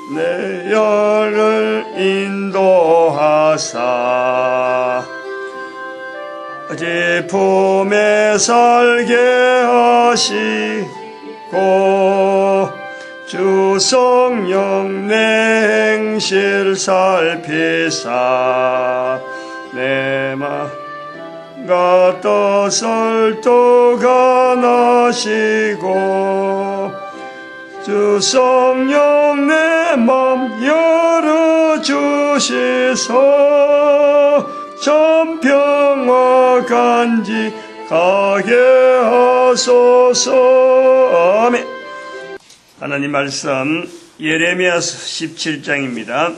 내 열을 인도하사 어제 품에 살게 하시고 주 성령 내 행실 살피사 내 마음과 뜻을 도관하시고 주 성령 내 맘 열어주시소 참 평화 간직하게 하소서. 아멘. 하나님 말씀 예레미야서 17장입니다.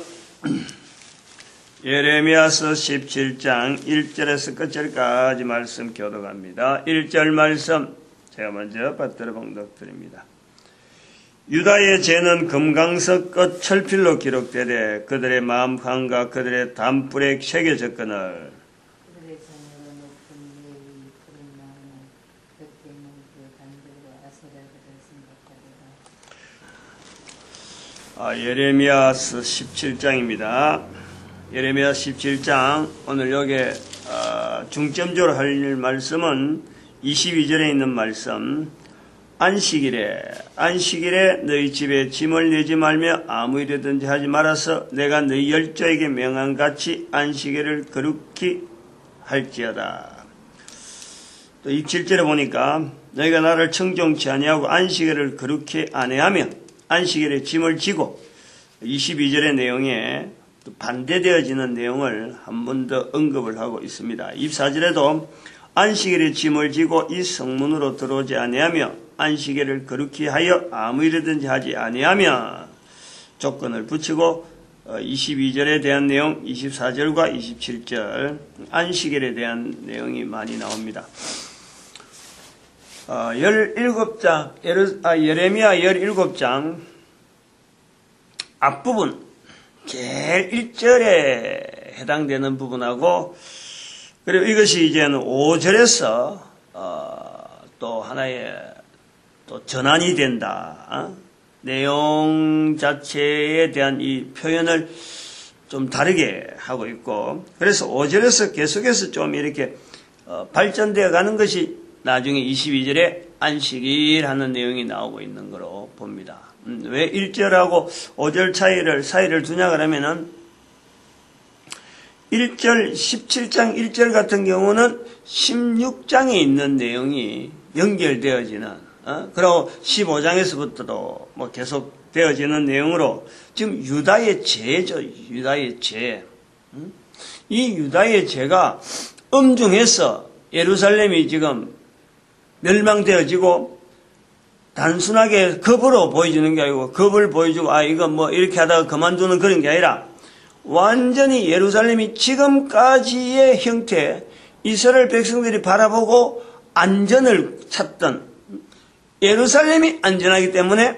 예레미야서 17장 1절에서 끝절까지 말씀 교독합니다. 1절 말씀 제가 먼저 받들어 봉독드립니다. 유다의 죄는 금강석 끝 철필로 기록되되 그들의 마음판과 그들의 담불에 새겨졌거늘 그들의 자녀가 높은 위의 푸른 나무는 그때는 그 단들과 아세라 그를 생각하리라. 예레미야서 17장입니다. 예레미야 17장 오늘 여기에 중점적으로 할 말씀은 22절에 있는 말씀 안식일에 너희 집에 짐을 내지 말며 아무 일이든지 하지 말아서 내가 너희 열조에게 명한 같이 안식일을 거룩히 할지어다. 또 27절에 보니까 너희가 나를 청종치 아니하고 안식일을 거룩히 안해하며 안식일에 짐을 지고 22절의 내용에 또 반대되어지는 내용을 한 번 더 언급을 하고 있습니다. 24절에도 안식일에 짐을 지고 이 성문으로 들어오지 아니하며 안식일을 거룩히 하여 아무 일이든지 하지 아니하며 조건을 붙이고 22절에 대한 내용 24절과 27절 안식일에 대한 내용이 많이 나옵니다. 17장 예레미야 17장 앞부분 제일 1절에 해당되는 부분하고 그리고 이것이 이제는 5절에서 또 하나의 또 전환이 된다. 내용 자체에 대한 이 표현을 좀 다르게 하고 있고 그래서 5절에서 계속해서 좀 이렇게 발전되어 가는 것이 나중에 22절에 안식일 하는 내용이 나오고 있는 거로 봅니다. 왜 1절하고 5절 사이를 두냐 그러면은 1절 17장 1절 같은 경우는 16장에 있는 내용이 연결되어지는 그리고 15장에서부터도 뭐 계속 되어지는 내용으로 지금 유다의 죄죠. 유다의 죄. 이 유다의 죄가 엄중해서 예루살렘이 지금 멸망되어지고 단순하게 겁으로 보여주는 게 아니고 겁을 보여주고 이건 뭐 이렇게 하다가 그만두는 그런 게 아니라 완전히 예루살렘이 지금까지의 형태 이스라엘 백성들이 바라보고 안전을 찾던 예루살렘이 안전하기 때문에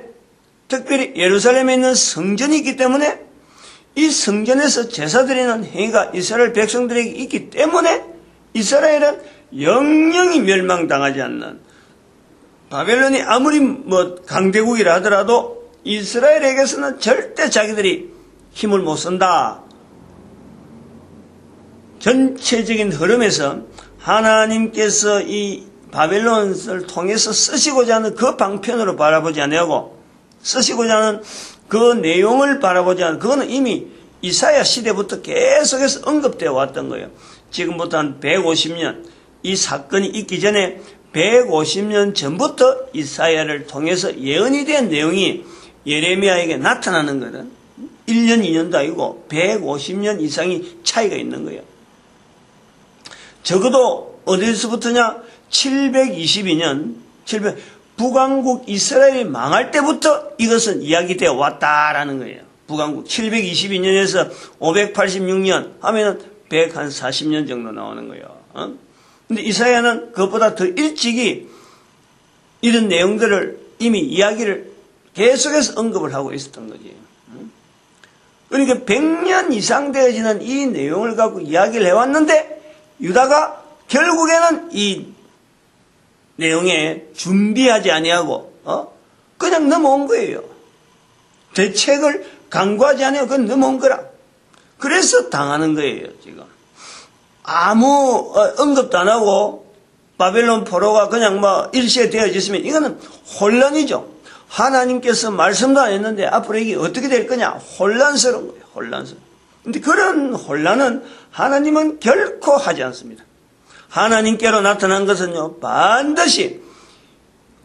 특별히 예루살렘에 있는 성전이 있기 때문에 이 성전에서 제사드리는 행위가 이스라엘 백성들에게 있기 때문에 이스라엘은 영영이 멸망당하지 않는 바벨론이 아무리 뭐 강대국이라 하더라도 이스라엘에게서는 절대 자기들이 힘을 못 쓴다. 전체적인 흐름에서 하나님께서 이 바벨론을 통해서 쓰시고자 하는 그 방편으로 바라보지 아니하고 쓰시고자 하는 그 내용을 바라보지 않는 그거는 이미 이사야 시대부터 계속해서 언급되어 왔던 거예요. 지금부터 한 150년 이 사건이 있기 전에 150년 전부터 이사야를 통해서 예언이 된 내용이 예레미야에게 나타나는 거는 1년 2년도 아니고 150년 이상이 차이가 있는 거예요. 적어도 어디서부터냐 722년 북왕국 이스라엘이 망할 때부터 이것은 이야기되어 왔다라는 거예요. 북왕국 722년에서 586년 하면은 140년 정도 나오는 거예요. 근데 이사야는 그것보다 더 일찍이 이런 내용들을 이미 이야기를 계속해서 언급을 하고 있었던 거지. 그러니까 100년 이상 되어지는 이 내용을 갖고 이야기를 해왔는데 유다가 결국에는 이 내용에 준비하지 아니하고 그냥 넘어온 거예요. 대책을 강구하지 않아요. 그건 넘어온 거라. 그래서 당하는 거예요, 지금. 아무 언급도 안 하고 바벨론 포로가 그냥 뭐 일시에 되어졌으면 이거는 혼란이죠. 하나님께서 말씀도 안 했는데 앞으로 이게 어떻게 될 거냐? 혼란스러운 거예요, 혼란스러운. 근데 그런 혼란은 하나님은 결코 하지 않습니다. 하나님께로 나타난 것은요, 반드시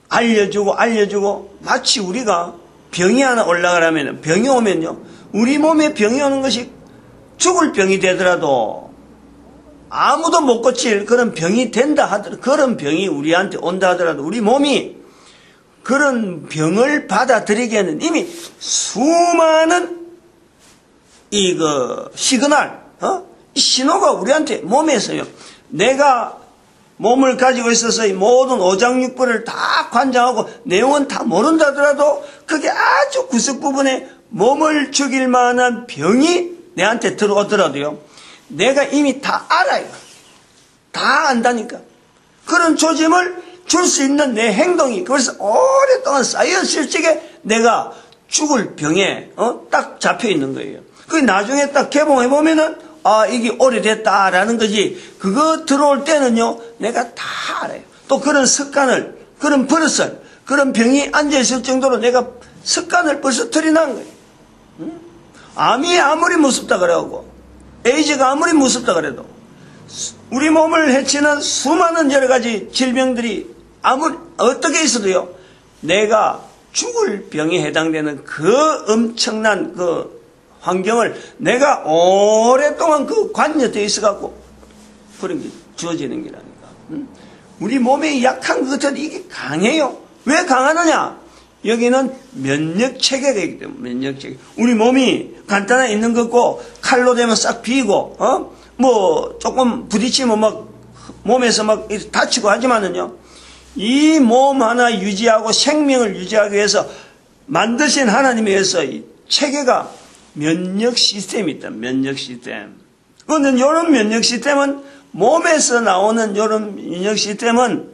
알려주고, 마치 우리가 병이 하나 올라가려면, 병이 오면요, 우리 몸에 병이 오는 것이 죽을 병이 되더라도 아무도 못 고칠 그런 병이 된다 하더라도, 그런 병이 우리한테 온다 하더라도 우리 몸이 그런 병을 받아들이기에는 이미 수많은 시그널, 이 신호가 우리한테 몸에서요, 내가 몸을 가지고 있어서 이 모든 오장육부를 다 관장하고 내용은 다 모른다 하더라도 그게 아주 구석 부분에 몸을 죽일 만한 병이 내한테 들어오더라도요, 내가 이미 다 알아요. 다 안다니까. 그런 조짐을 줄 수 있는 내 행동이 그래서 오랫동안 쌓였을 적에 내가 죽을 병에 딱 잡혀 있는 거예요. 그 나중에 딱 개봉해 보면은 이게 오래됐다라는 거지. 그거 들어올 때는요, 내가 다 알아요. 또 그런 습관을, 그런 버릇을, 그런 병이 앉아있을 정도로 내가 습관을 벌써 들여난 거예요. 암이 아무리 무섭다 그래도, 에이즈가 아무리 무섭다 그래도, 우리 몸을 해치는 수많은 여러 가지 질병들이 어떻게 있어도요, 내가 죽을 병에 해당되는 그 엄청난 환경을 내가 오랫동안 관여되어 있어갖고 그런 게 주어지는 거라니까. 우리 몸에 약한 것 같아도 이게 강해요. 왜 강하느냐? 여기는 면역체계가 있기 때문에, 면역체계. 우리 몸이 간단하게 있는 거고, 칼로 되면 싹 비고, 조금 부딪히면 몸에서 다치고 하지만은요, 이 몸 하나 유지하고 생명을 유지하기 위해서 만드신 하나님에 의해서 이 체계가 면역 시스템이 있다. 면역 시스템. 그런데 이런 면역 시스템은 몸에서 나오는 이런 면역 시스템은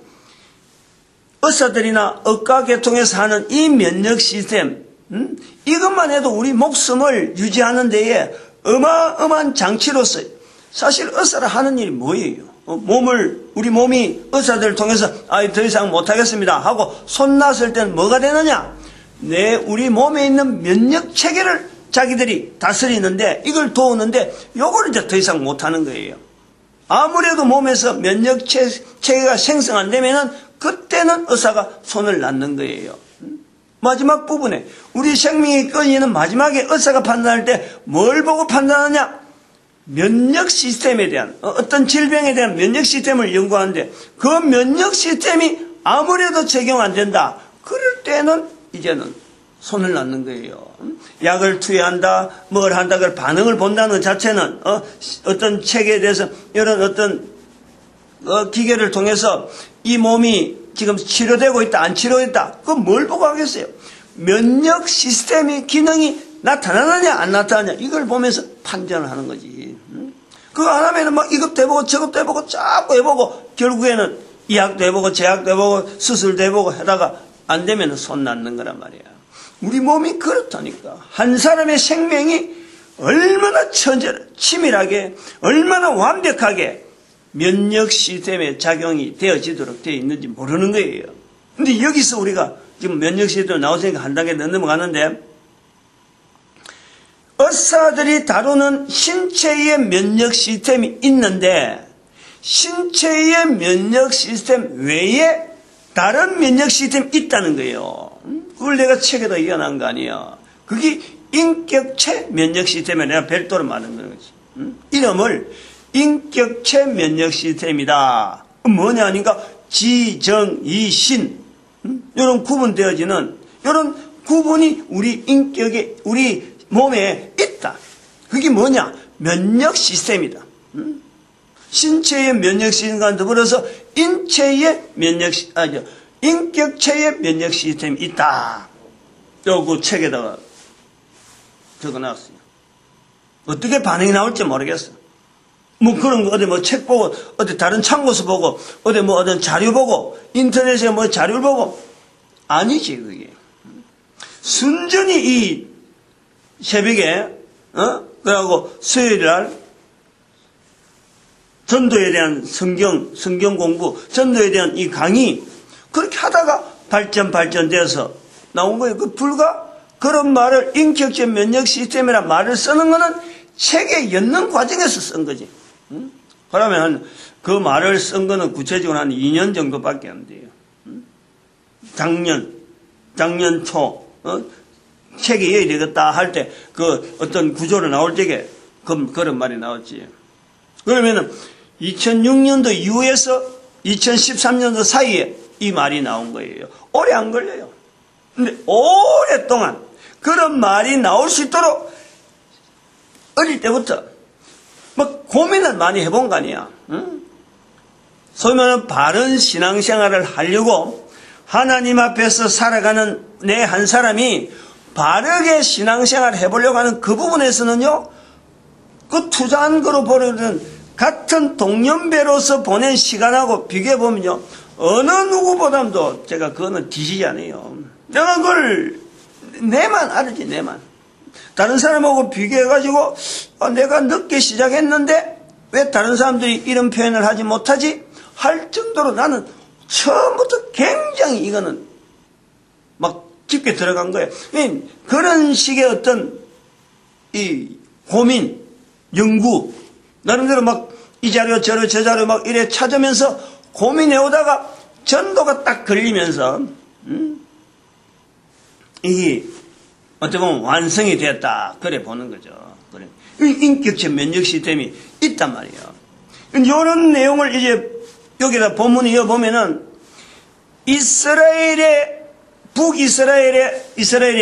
의사들이나 의과계통에서 하는 이 면역 시스템, 이것만 해도 우리 목숨을 유지하는 데에 어마어마한 장치로서 사실 의사를 하는 일이 뭐예요? 우리 몸이 의사들을 통해서 더 이상 못하겠습니다 하고 손 놨을 때는 뭐가 되느냐? 우리 몸에 있는 면역 체계를 자기들이 다스리는데, 이걸 도우는데, 요걸 이제 더 이상 못하는 거예요. 아무래도 몸에서 면역 체계가 생성 안 되면은, 그때는 의사가 손을 놨는 거예요. 마지막 부분에, 우리 생명이 끊이는 마지막에 의사가 판단할 때, 뭘 보고 판단하냐? 면역 시스템에 대한, 어떤 질병에 대한 면역 시스템을 연구하는데, 그 면역 시스템이 아무래도 적용 안 된다. 그럴 때는, 이제는, 손을 놨는 거예요. 약을 투여한다, 뭘 한다, 그 반응을 본다는 것 자체는, 어떤 체계에 대해서, 이런 어떤, 기계를 통해서 이 몸이 지금 치료되고 있다, 안 치료됐다, 그건 뭘 보고 하겠어요? 면역 시스템의 기능이 나타나느냐, 안 나타나느냐, 이걸 보면서 판단을 하는 거지. 그거 안 하면은 이것도 해보고, 저것도 해보고, 자꾸 해보고, 결국에는 이 약도 해보고, 제 약도 해보고, 수술도 해보고 하다가 안 되면은 손 놨는 거란 말이야. 우리 몸이 그렇다니까. 한 사람의 생명이 얼마나 치밀하게, 얼마나 완벽하게 면역 시스템에 작용이 되어지도록 되어 있는지 모르는 거예요. 근데 여기서 우리가 지금 면역 시스템 나오니까 한 단계 더 넘어가는데, 의사들이 다루는 신체의 면역 시스템이 있는데, 신체의 면역 시스템 외에 다른 면역 시스템이 있다는 거예요. 그걸 내가 책에다 이어난 거 아니야. 그게 인격체 면역 시스템에 내가 별도로 말하는 거지. 이름을 인격체 면역 시스템이다. 뭐냐 하니까 지정이신, 이런 구분되어지는, 이런 구분이 우리 인격에, 우리 몸에 있다. 그게 뭐냐? 면역 시스템이다. 신체의 면역 시스템과 더불어서 인체의 인격체의 면역 시스템이 있다. 그 책에다가 적어놨어요. 어떻게 반응이 나올지 모르겠어. 그런 거, 어디 책 보고, 어디 다른 참고서 보고, 어떤 자료 보고, 인터넷에 자료를 보고, 아니지, 그게. 순전히 이 새벽에, 그러고 수요일 날 전도에 대한 성경 공부, 전도에 대한 이 강의, 그렇게 하다가 발전돼서 나온 거예요. 그 불과 그런 말을 인격적 면역 시스템이라는 말을 쓰는 거는 책에 엮는 과정에서 쓴 거지. 그러면 그 말을 쓴 거는 구체적으로 한 2년 정도밖에 안 돼요. 작년 초, 책이 이어야 되겠다 할 때 그 어떤 구조로 나올 적에 그런 말이 나왔지. 그러면은 2006년도 이후에서 2013년도 사이에 이 말이 나온 거예요. 오래 안 걸려요. 근데 오랫동안 그런 말이 나올 수 있도록 어릴 때부터 뭐 고민을 많이 해본 거 아니야. 소위 말하는 바른 신앙생활을 하려고 하나님 앞에서 살아가는 내 한 사람이 바르게 신앙생활을 해보려고 하는 그 부분에서는요, 그 투자한 거로 보려는 같은 동년배로서 보낸 시간하고 비교해보면요, 어느 누구보다도 제가 그거는 뒤지지 않아요. 내가 그걸 내만 알지, 내만. 다른 사람하고 비교해가지고 내가 늦게 시작했는데 왜 다른 사람들이 이런 표현을 하지 못하지? 할 정도로 나는 처음부터 굉장히 이거는 막 깊게 들어간 거예요. 그런 식의 어떤 이 고민, 연구, 나름대로 막 이 자료 저 자료 막 이래 찾으면서 고민해 오다가 전도가 딱 걸리면서 이게 어떻게 보면 완성이 됐다 그래 보는 거죠. 그래. 인격적 면역 시스템이 있단 말이에요. 이런 내용을 이제 여기다 본문에 이어보면은 이스라엘의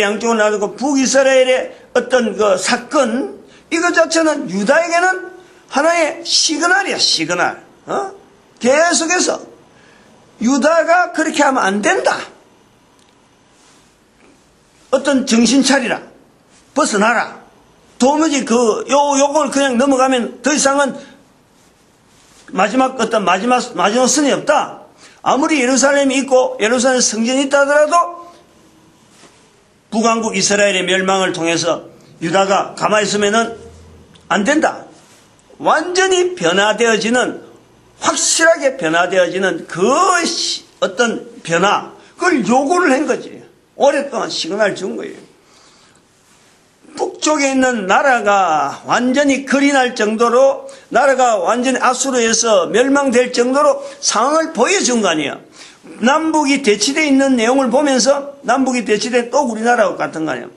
양쪽을 놔두고 북이스라엘의 어떤 그 사건, 이거 자체는 유다에게는 하나의 시그널이야, 시그널. 계속해서 유다가 그렇게 하면 안 된다. 어떤 정신 차리라. 벗어나라. 도무지 요걸 그냥 넘어가면 더 이상은 마지막 선이 없다. 아무리 예루살렘이 있고 예루살렘 성전이 있다 하더라도 북왕국 이스라엘의 멸망을 통해서 유다가 가만히 있으면은 안 된다. 완전히 확실하게 변화되어지는 그 어떤 변화, 그걸 요구를 한 거지. 오랫동안 시그널 준 거예요. 북쪽에 있는 나라가 완전히 거리 날 정도로, 나라가 완전히 아수르에서 멸망될 정도로 상황을 보여준 거 아니야. 남북이 대치되어 있는 내용을 보면서, 남북이 대치된 또 우리나라와 같은 거 아니야.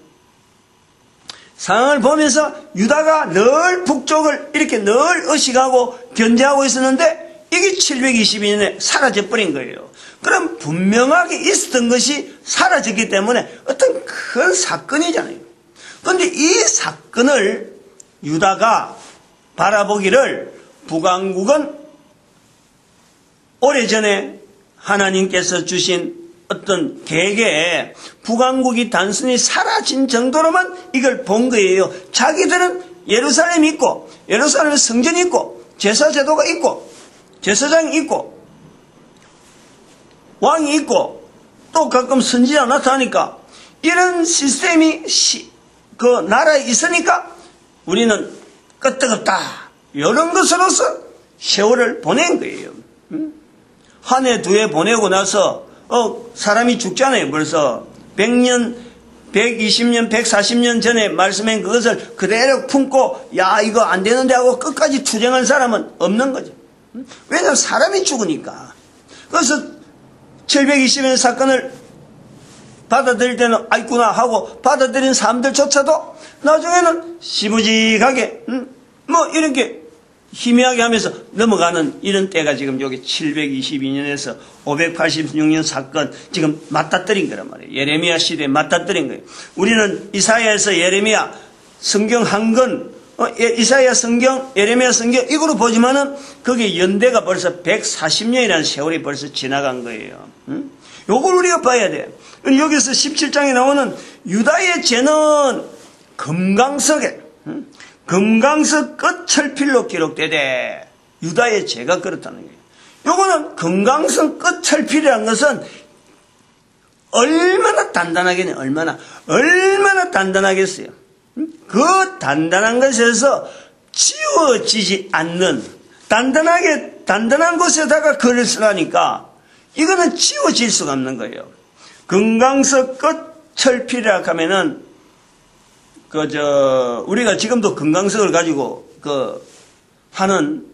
상황을 보면서 유다가 늘 북쪽을 이렇게 늘 의식하고 견제하고 있었는데 이게 722년에 사라져버린 거예요. 그럼 분명하게 있었던 것이 사라졌기 때문에 어떤 큰 사건이잖아요. 그런데 이 사건을 유다가 바라보기를 북왕국은 오래전에 하나님께서 주신 어떤 계획에 북왕국이 단순히 사라진 정도로만 이걸 본 거예요. 자기들은 예루살렘이 있고 예루살렘 성전이 있고 제사제도가 있고 제사장이 있고 왕이 있고 또 가끔 선지자 나타나니까 이런 시스템이 그 나라에 있으니까 우리는 끄떡없다. 이런 것으로서 세월을 보낸 거예요. 한 해, 두 해 보내고 나서 사람이 죽잖아요. 벌써 100년, 120년, 140년 전에 말씀한 그것을 그대로 품고 야 이거 안 되는데 하고 끝까지 투쟁한 사람은 없는 거죠. 왜냐하면 사람이 죽으니까. 그래서 720년 사건을 받아들일 때는 아이구나 하고 받아들인 사람들조차도 나중에는 시무직하게 뭐 이렇게 희미하게 하면서 넘어가는 이런 때가 지금 여기 722년에서 586년 사건 지금 맞닥뜨린 거란 말이에요. 예레미야 시대에 맞닥뜨린 거예요. 우리는 이사야에서 예레미야 성경 한 권, 이사야 성경, 예레미야 성경 이거로 보지만은 거기에 연대가 벌써 140년이라는 세월이 벌써 지나간 거예요. 요걸 우리가 봐야 돼. 여기서 17장에 나오는 유다의 죄는 금강석에 금강석 끝철필로 기록되되 유다의 죄가 그렇다는 거예요. 요거는 금강석 끝철필이라는 것은 얼마나 단단하겠냐, 얼마나 단단하겠어요. 그 단단한 것에서 치워지지 않는 단단한 곳에다가 글을 쓰라니까 이거는 치워질 수가 없는 거예요. 금강석 끝 철필이라 하면은 우리가 지금도 금강석을 가지고 하는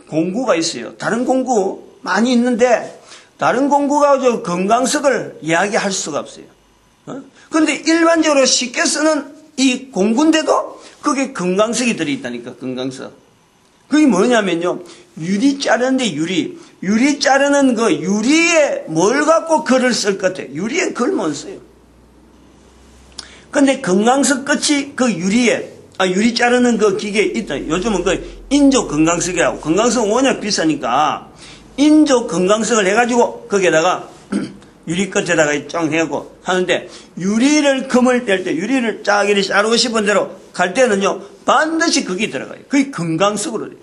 공구가 있어요. 다른 공구 많이 있는데 다른 공구가 금강석을 이야기할 수가 없어요. 그런데 일반적으로 쉽게 쓰는 이 공구인데도 그게 금강석이 들어있다니까. 금강석. 그게 뭐냐면요, 유리 자르는데 유리 자르는 그 유리에 뭘 갖고 글을 쓸 것 같아요. 유리에 글 못 써요. 근데 금강석 끝이 그 유리 자르는 그 기계 있다. 요즘은 그 인조 금강석이라고. 금강석은 워낙 비싸니까 인조 금강석을 해가지고 거기에다가 유리 끝에다가 짱 해고 하는데, 유리를 금을 뗄 때 유리를 쫙 이렇게 자르고 싶은 대로 갈 때는요 반드시 그게 들어가요. 그게 금강석으로 돼요.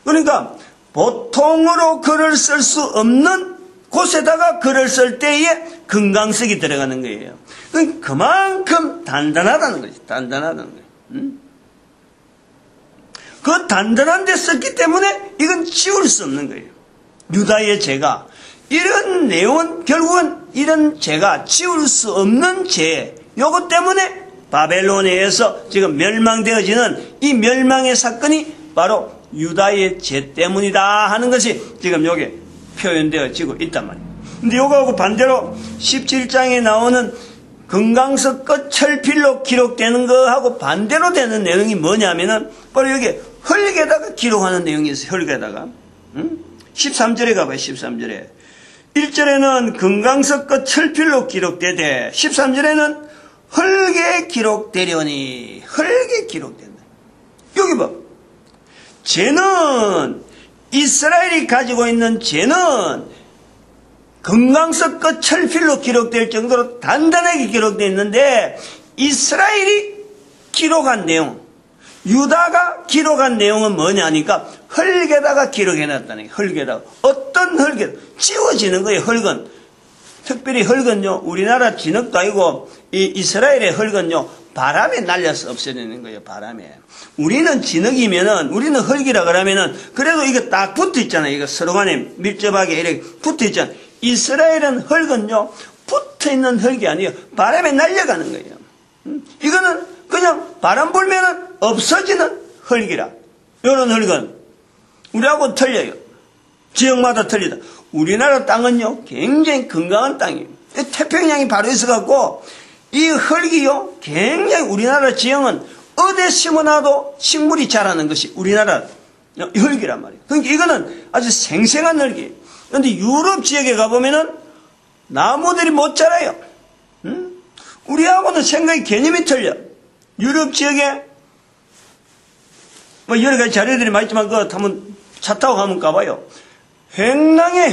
그러니까 보통으로 글을 쓸 수 없는 곳에다가 글을 쓸 때에 금강석이 들어가는 거예요. 그만큼 단단하다는 거지. 단단하다는 거예요. 그 단단한 데 썼기 때문에 이건 지울 수 없는 거예요. 유다의 죄가, 이런 내용은 결국은 이런 죄가 지울 수 없는 죄, 요것 때문에 바벨론에서 지금 멸망되어지는 이 멸망의 사건이 바로 유다의 죄 때문이다 하는 것이 지금 여기 표현되어지고 있단 말이에요. 근데 요거하고 반대로 17장에 나오는 금강석 끝 철필로 기록되는 거하고 반대로 되는 내용이 뭐냐면은 바로 여기 흙에다가 기록하는 내용이 있어요. 흙에다가. 13절에 가봐요. 13절에. 1절에는 금강석 끝 철필로 기록되되 13절에는 흙에 기록되려니, 흙에 기록된다. 여기 봐. 죄는, 이스라엘이 가지고 있는 죄는 금강석 끝 철필로 기록될 정도로 단단하게 기록되어 있는데, 이스라엘이 기록한 내용, 유다가 기록한 내용은 뭐냐니까 흙에다가 기록해놨다는 거예요. 흙에다가. 어떤 흙에 지워지는 거예요. 흙은. 특별히 흙은요, 우리나라 진흙도 아니고 이 이스라엘의 흙은요 바람에 날려서 없애내는 거예요. 바람에. 우리는 진흙이면은, 우리는 흙이라 그러면은 그래도 이거 딱 붙어 있잖아요. 이거 서로 간에 밀접하게 이렇게 붙어 있잖아요. 이스라엘은 흙은요 붙어 있는 흙이 아니에요. 바람에 날려가는 거예요. 이거는 그냥 바람 불면은 없어지는 흙이라. 이런 흙은 우리하고 틀려요. 지역마다 틀리다. 우리나라 땅은요 굉장히 건강한 땅이에요. 태평양이 바로 있어갖고 이 흙이요 굉장히, 우리나라 지형은 어디 심어놔도 식물이 자라는 것이 우리나라 흙이란 말이에요. 그러니까 이거는 아주 생생한 흙이에요. 그런데 유럽 지역에 가보면은 나무들이 못 자라요. 우리하고는 생각이 개념이 틀려. 유럽 지역에 뭐 여러 가지 자료들이 많지만 그거 한번 차 타고 가면 가봐요. 횡랑해.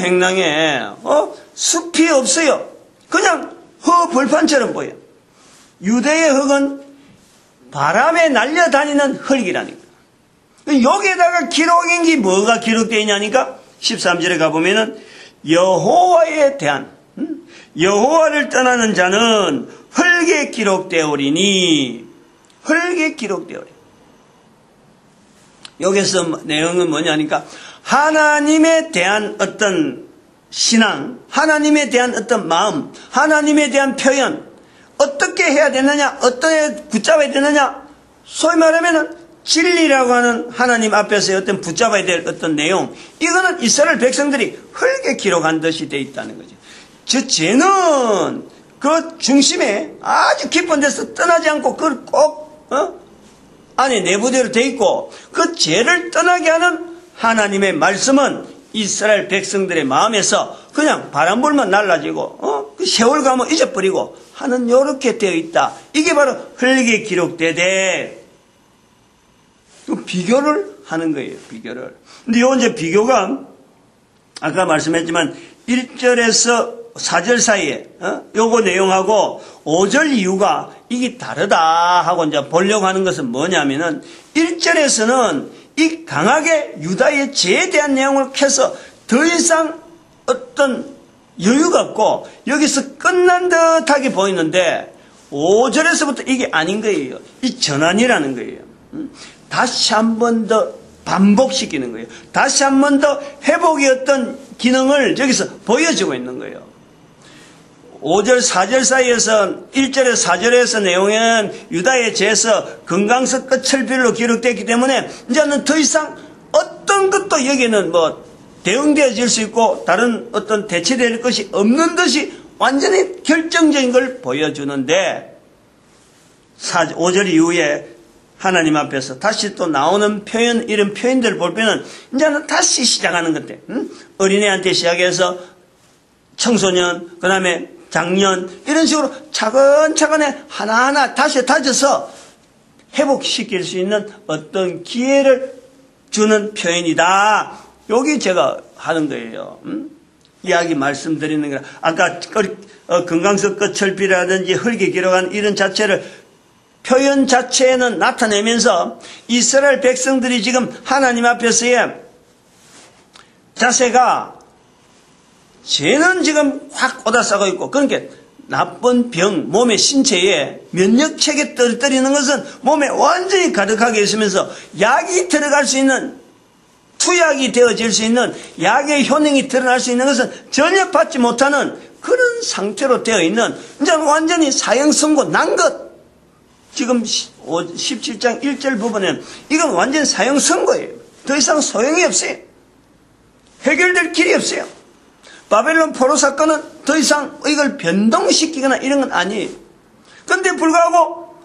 숲이 없어요. 그냥 벌판처럼 보여. 유대의 흙은 바람에 날려다니는 흙이라니까. 여기에다가 기록인 게 뭐가 기록되어 있냐니까 13절에 가보면은 여호와에 대한, 여호와를 떠나는 자는 흙에 기록되오리니, 흙에 기록되오리. 여기서 내용은 뭐냐니까 하나님에 대한 어떤 신앙, 하나님에 대한 어떤 마음, 하나님에 대한 표현, 어떻게 해야 되느냐, 어떻게 붙잡아야 되느냐, 소위 말하면은 진리라고 하는 하나님 앞에서 어떤 붙잡아야 될 어떤 내용, 이거는 이스라엘 백성들이 흙에 기록한 듯이 되어 있다는 거죠. 저 죄는 그 중심에 아주 깊은 데서 떠나지 않고 그걸 꼭 안에 내부대로 되어 있고, 그 죄를 떠나게 하는 하나님의 말씀은 이스라엘 백성들의 마음에서 그냥 바람 불면 날라지고 그 세월 가면 잊어버리고 하는 요렇게 되어 있다. 이게 바로 흙에 기록되되 비교를 하는 거예요. 비교를. 근데 요 이제 비교가 아까 말씀했지만 1절에서 4절 사이에 요거 내용하고 5절 이유가 이게 다르다 하고 이제 보려고 하는 것은 뭐냐면은 1절에서는 이 강하게 유다의 죄에 대한 내용을 캐서 더 이상 어떤 여유가 없고 여기서 끝난 듯하게 보이는데 5절에서부터 이게 아닌 거예요. 이 전환이라는 거예요. 다시 한 번 더 반복시키는 거예요. 다시 한 번 더 회복의 어떤 기능을 저기서 보여주고 있는 거예요. 5절, 4절 사이에서 1절에서 4절에서 내용은 유다의 제서, 금강석 끝철필로 기록되었기 때문에 이제는 더 이상 어떤 것도 여기는 뭐 대응되어질 수 있고 다른 어떤 대체될 것이 없는 듯이 완전히 결정적인 걸 보여주는데 5절 이후에 하나님 앞에서 다시 또 나오는 표현, 이런 표현들을 볼 때는 이제는 다시 시작하는 건데, 어린애한테 시작해서 청소년, 그 다음에 장년, 이런 식으로 차근차근히 하나하나 다시 다져서 회복시킬 수 있는 어떤 기회를 주는 표현이다. 여기 제가 하는 거예요. 이야기 말씀드리는 거라. 아까 금강석 끝철필이라든지 흙에 기록한 이런 자체를 표현 자체에는 나타내면서 이스라엘 백성들이 지금 하나님 앞에서의 자세가 죄는 지금 확 오다싸고 있고, 그러니까 나쁜 병, 몸의 신체에 면역체계 떨어뜨리는 것은 몸에 완전히 가득하게 있으면서 약이 들어갈 수 있는, 투약이 되어질 수 있는, 약의 효능이 드러날 수 있는 것은 전혀 받지 못하는 그런 상태로 되어 있는, 이제 완전히 사형선고 난 것. 지금 17장 1절 부분에 이건 완전 사형선고예요. 더 이상 소용이 없어요. 해결될 길이 없어요. 바벨론 포로 사건은 더 이상 이걸 변동시키거나 이런 건 아니에요. 그런데 불구하고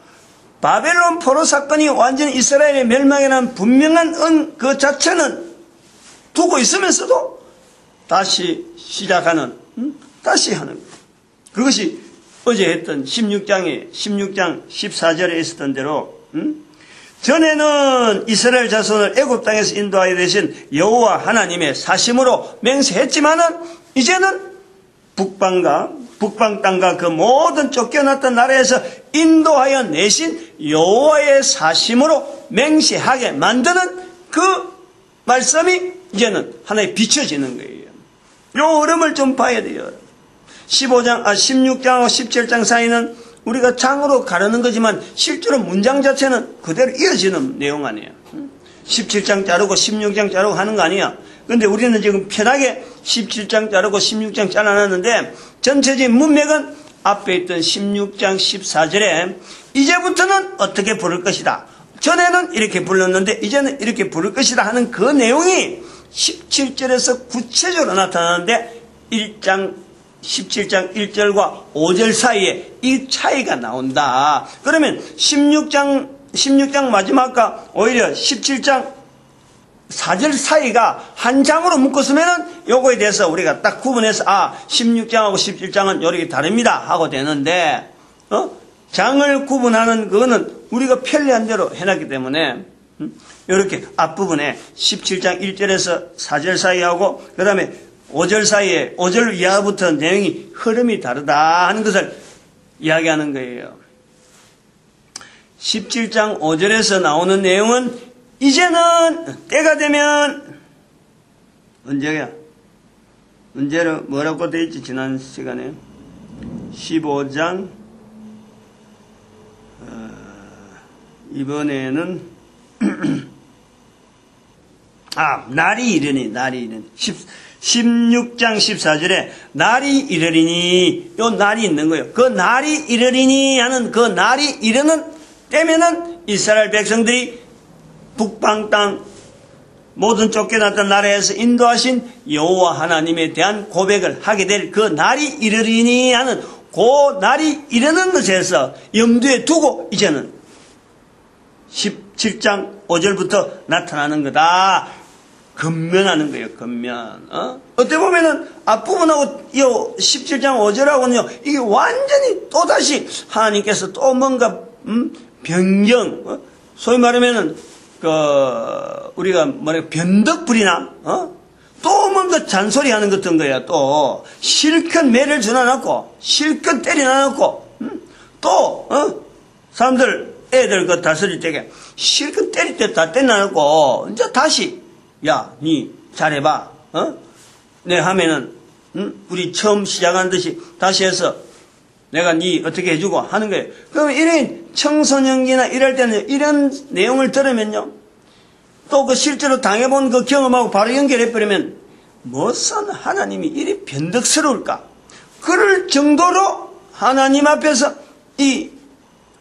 바벨론 포로 사건이 완전히 이스라엘의 멸망이라는 분명한 그 자체는 두고 있으면서도 다시 시작하는, 다시 하는 거예요. 그것이 어제 했던 16장 14절에 있었던 대로, 전에는 이스라엘 자손을 애굽 땅에서 인도하여 되신 여호와 하나님의 사심으로 맹세했지만은 이제는 북방 땅과 그 모든 쫓겨났던 나라에서 인도하여 내신 여호와의 사심으로 맹세하게 만드는 그 말씀이 이제는 하나에 비춰지는 거예요. 요 흐름을 좀 봐야 돼요. 16장하고 17장 사이는 우리가 장으로 가르는 거지만 실제로 문장 자체는 그대로 이어지는 내용 아니에요. 17장 자르고 16장 자르고 하는 거 아니야. 그런데 우리는 지금 편하게 17장 자르고 16장 잘라놨는데 전체적인 문맥은 앞에 있던 16장 14절에 이제부터는 어떻게 부를 것이다. 전에는 이렇게 불렀는데 이제는 이렇게 부를 것이다 하는 그 내용이 17절에서 구체적으로 나타나는데 17장 1절과 5절 사이에 이 차이가 나온다. 그러면 16장 마지막과 오히려 17장 4절 사이가 한 장으로 묶었으면은 요거에 대해서 우리가 딱 구분해서 16장하고 17장은 요렇게 다릅니다 하고 되는데, 장을 구분하는 그거는 우리가 편리한 대로 해놨기 때문에 요렇게 앞부분에 17장 1절에서 4절 사이하고 그 다음에 5절 사이에 5절 이하부터 내용이 흐름이 다르다 하는 것을 이야기하는 거예요. 17장 5절에서 나오는 내용은 이제는 때가 되면 언제로 뭐라고 되어 있지 지난 시간에 15장 이번에는 날이 이르니 16장 14절에 날이 이르리니 요 날이 있는 거예요. 그 날이 이르리니 하는 그 날이 이르는 때면은 이스라엘 백성들이 북방 땅 모든 쫓겨났던 나라에서 인도하신 여호와 하나님에 대한 고백을 하게 될 그 날이 이르리니 하는 그 날이 이르는 것에서 염두에 두고 이제는 17장 5절부터 나타나는 거다. 근면하는 거예요. 근면. 어떻게 보면은 앞부분하고 이 17장 5절하고는요 이게 완전히 또다시 하나님께서 또 뭔가 변경, 소위 말하면은 우리가 변덕불이나 또 뭔가 잔소리하는 것 같은 거야. 또 실컷 매를 주나놓고 실컷 때려놔놓고 또 사람들 애들 그 다스릴 때게 실컷 때릴 때 다 때려놔놓고 이제 다시 야, 니 잘해봐. 내 하면은 우리 처음 시작한 듯이 다시 해서 내가 네 어떻게 해주고 하는 거예요. 그럼 이런 청소년기나 이럴 때는 이런 내용을 들으면요. 또 그 실제로 당해본 그 경험하고 바로 연결해버리면 무슨 하나님이 이리 변덕스러울까? 그럴 정도로 하나님 앞에서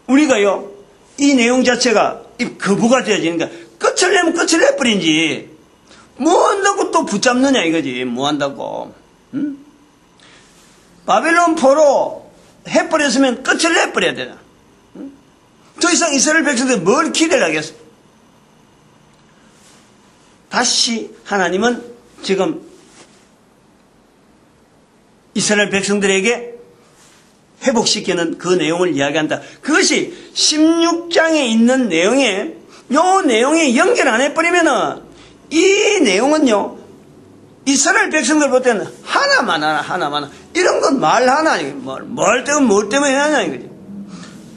우리가요, 이 내용 자체가 거부가 되어지니까 끝을 내면 끝을 내버린지 뭐 한다고 또 붙잡느냐 이거지. 뭐 한다고. 응? 바벨론 포로 해버렸으면 끝을 내버려야 되나. 응? 더 이상 이스라엘 백성들이 뭘 기대를 하겠어. 다시 하나님은 지금 이스라엘 백성들에게 회복시키는 그 내용을 이야기한다. 그것이 16장에 있는 내용에 요 내용에 연결 안 해버리면은 이 내용은요 이스라엘 백성들 볼 때는 하나만 하나 이런 건 말 하나 뭘 때문에 뭘 때문에 해야 하냐 이거지.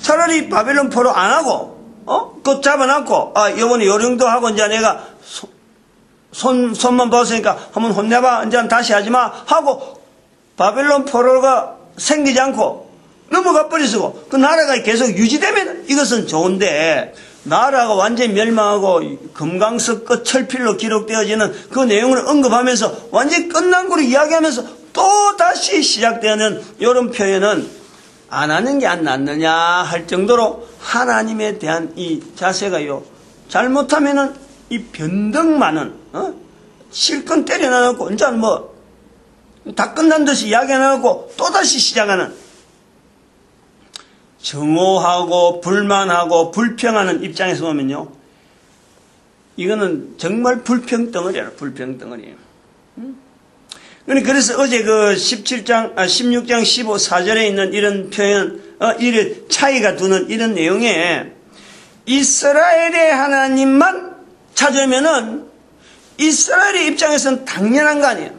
차라리 바벨론 포로 안 하고 그거 잡아놨고 요번에 요령도 하고 이제 내가 손만 봤으니까 한번 혼내봐 이제 다시 하지마 하고 바벨론 포로가 생기지 않고 넘어가 버리시고 그 나라가 계속 유지되면 이것은 좋은데 나라가 완전히 멸망하고 금강석 끝 철필로 기록되어지는 그 내용을 언급하면서 완전히 끝난 거로 이야기하면서 또 다시 시작되는 이런 표현은 안 하는 게 안 낫느냐 할 정도로 하나님에 대한 이 자세가요 잘못하면은 이 변덕 많은 실컷 때려놔놓고 이제 뭐 다 끝난 듯이 이야기 안 하고 또다시 시작하는 정오하고 불만하고 불평하는 입장에서 보면요 이거는 정말 불평덩어리야. 불평덩어리. 그래서 어제 그 16장 15, 4절에 있는 이런 표현 이런 차이가 두는 이런 내용에 이스라엘의 하나님만 찾으면은 이스라엘의 입장에서는 당연한 거 아니에요.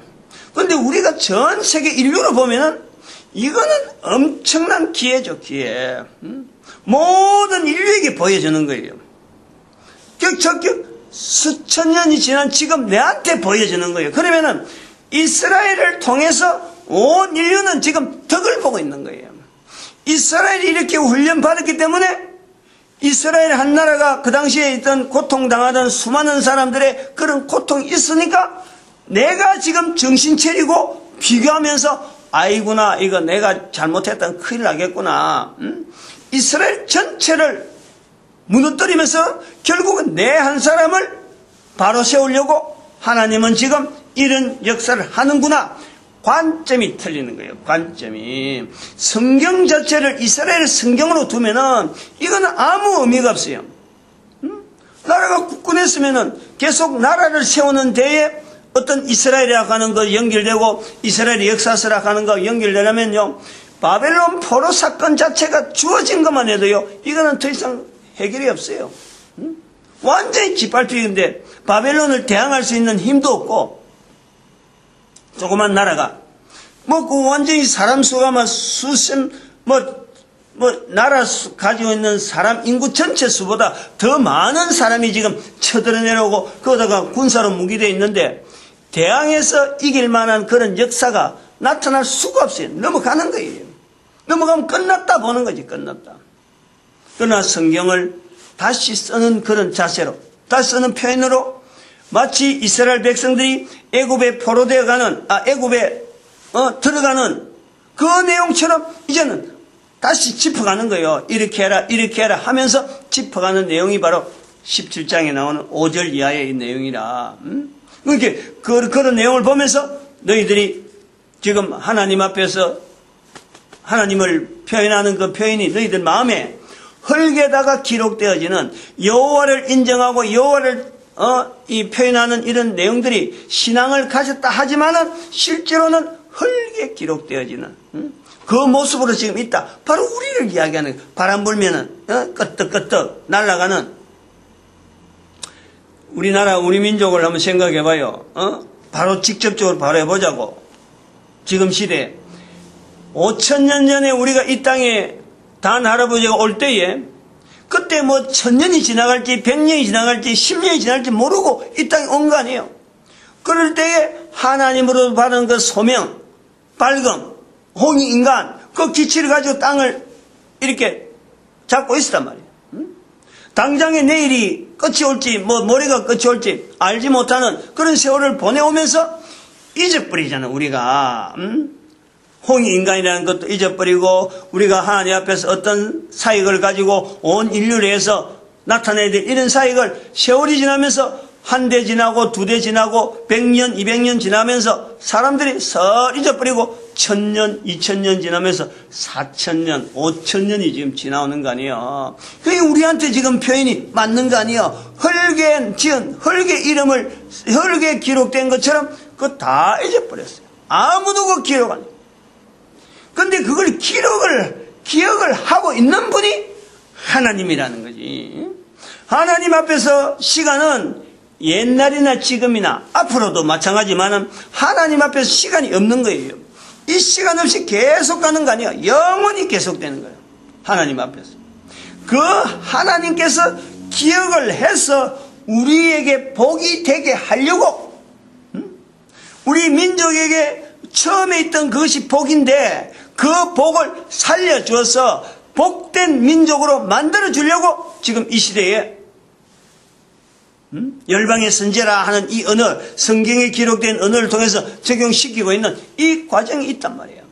그런데 우리가 전 세계 인류로 보면은 이거는 엄청난 기회죠, 기회. 모든 인류에게 보여주는 거예요. 격척격 수천 년이 지난 지금 내한테 보여주는 거예요. 그러면은 이스라엘을 통해서 온 인류는 지금 덕을 보고 있는 거예요. 이스라엘이 이렇게 훈련받았기 때문에 이스라엘 한 나라가 그 당시에 있던 고통당하던 수많은 사람들의 그런 고통이 있으니까 내가 지금 정신 차리고 비교하면서 아이구나 이거 내가 잘못했다면 큰일 나겠구나. 이스라엘 전체를 무너뜨리면서 결국은 내 한 사람을 바로 세우려고 하나님은 지금 이런 역사를 하는구나. 관점이 틀리는 거예요. 관점이. 성경 자체를 이스라엘 성경으로 두면은 이거는 아무 의미가 없어요. 나라가 굳건했으면은 계속 나라를 세우는 데에 어떤 이스라엘이라고 하는 거 연결되고 이스라엘의 역사서라고 하는 거 연결되려면요 바벨론 포로 사건 자체가 주어진 것만 해도요 이거는 더 이상 해결이 없어요. 완전히 짓밟히는데 바벨론을 대항할 수 있는 힘도 없고 조그만 나라가 그 완전히 사람 수가 수십 나라 가지고 있는 사람 인구 전체 수보다 더 많은 사람이 지금 쳐들어 내려오고 거기다가 군사로 무기되어 있는데 대항해서 이길 만한 그런 역사가 나타날 수가 없어요. 넘어가는 거예요. 넘어가면 끝났다 보는 거지. 끝났다. 그러나 성경을 다시 쓰는 그런 자세로 다시 쓰는 표현으로 마치 이스라엘 백성들이 애굽에 포로되어 가는 애굽에 들어가는 그 내용처럼 이제는 다시 짚어가는 거예요. 이렇게 해라 하면서 짚어가는 내용이 바로 17장에 나오는 5절 이하의 내용이라. 그렇게 그런 내용을 보면서 너희들이 지금 하나님 앞에서 하나님을 표현하는 그 표현이 너희들 마음에 흙에다가 기록되어지는 여호와를 인정하고 여호와를 이 표현하는 이런 내용들이 신앙을 가졌다 하지만은 실제로는 흙에 기록되어지는 그 모습으로 지금 있다. 바로 우리를 이야기하는 거예요. 바람 불면은 끄떡끄떡 날아가는 우리나라 우리 민족을 한번 생각해봐요. 바로 직접적으로 바로 해보자고. 지금 시대에 5,000년 전에 우리가 이 땅에 단 할아버지가 올 때에 그때 1,000년이 지나갈지 100년이 지나갈지 10년이 지날지 모르고 이 땅에 온 거 아니에요. 그럴 때에 하나님으로 받은 그 소명, 밝음, 홍익인간 그 기치를 가지고 땅을 이렇게 잡고 있었단 말이에요. 당장에 내일이 끝이 올지 모레가 끝이 올지 알지 못하는 그런 세월을 보내오면서 잊어버리잖아 우리가. 홍익인간이라는 것도 잊어버리고 우리가 하나님 앞에서 어떤 사역을 가지고 온 인류를 위해서 나타내야 될 이런 사역을 세월이 지나면서 한 대 지나고 두 대 지나고 100년 200년 지나면서 사람들이 설 잊어버리고 1000년 2000년 지나면서 4000년 5000년이 지금 지나오는 거 아니에요. 그게 우리한테 지금 표현이 맞는 거 아니에요. 흙에 지은 흙의 이름을 흙에 기록된 것처럼 그거 다 잊어버렸어요. 아무도 그 기록 안 해요. 근데 그걸 기억을 하고 있는 분이 하나님이라는 거지. 하나님 앞에서 시간은 옛날이나 지금이나 앞으로도 마찬가지지만 하나님 앞에서 시간이 없는 거예요. 이 시간 없이 계속 가는 거 아니에요. 영원히 계속되는 거예요. 하나님 앞에서. 그 하나님께서 기억을 해서 우리에게 복이 되게 하려고 우리 민족에게 처음에 있던 그것이 복인데 그 복을 살려주어서 복된 민족으로 만들어주려고 지금 이 시대에 열방의 선제라 하는 이 언어, 성경에 기록된 언어를 통해서 적용시키고 있는 이 과정이 있단 말이에요.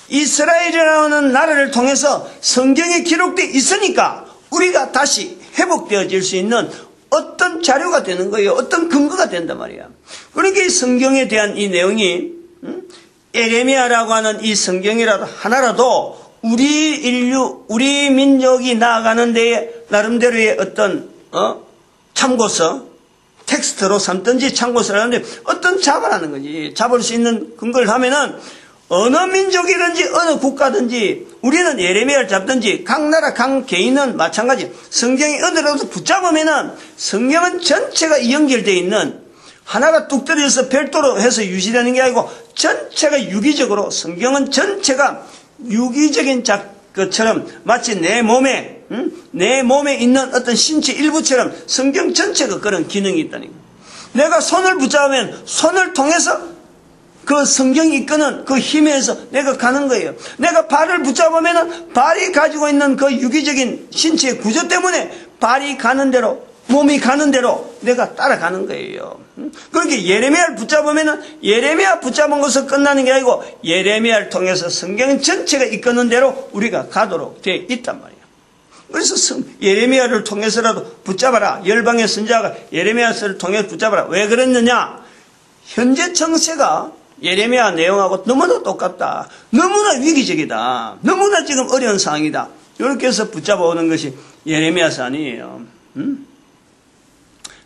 이스라엘이라는 나라를 통해서 성경에 기록되어 있으니까 우리가 다시 회복되어질 수 있는 어떤 자료가 되는 거예요. 어떤 근거가 된단 말이에요. 그러니까 이 성경에 대한 이 내용이 에레미야라고 하는 이 성경이라도 하나라도 우리 인류, 우리 민족이 나아가는 데에 나름대로의 어떤 참고서, 텍스트로 삼든지 참고서를 하는데 어떤 잡아라는 거지. 잡을 수 있는 근거를 하면은 어느 민족이든지 어느 국가든지 우리는 예레미야를 잡든지 각 나라 각 개인은 마찬가지. 성경의 언어라도 붙잡으면은 성경은 전체가 연결되어 있는 하나가 뚝 떨어져서 별도로 해서 유지되는 게 아니고 전체가 유기적으로 성경은 전체가 유기적인 것처럼 마치 내 몸에 있는 어떤 신체 일부처럼 성경 전체가 그런 기능이 있다는 거예요. 내가 손을 붙잡으면 손을 통해서 그 성경이 이끄는 그 힘에서 내가 가는 거예요. 내가 발을 붙잡으면 발이 가지고 있는 그 유기적인 신체의 구조 때문에 발이 가는 대로 몸이 가는 대로 내가 따라가는 거예요. 그렇게 예레미야를 붙잡으면 예레미야 붙잡은 것은 끝나는 게 아니고 예레미야를 통해서 성경 전체가 이끄는 대로 우리가 가도록 되어 있단 말이에요. 그래서 예레미야를 통해서라도 붙잡아라. 열방의 선지자가 예레미야서를 통해서 붙잡아라. 왜 그랬느냐? 현재 정세가 예레미야 내용하고 너무나 똑같다. 너무나 위기적이다. 너무나 지금 어려운 상황이다. 이렇게 해서 붙잡아오는 것이 예레미야서 아니에요.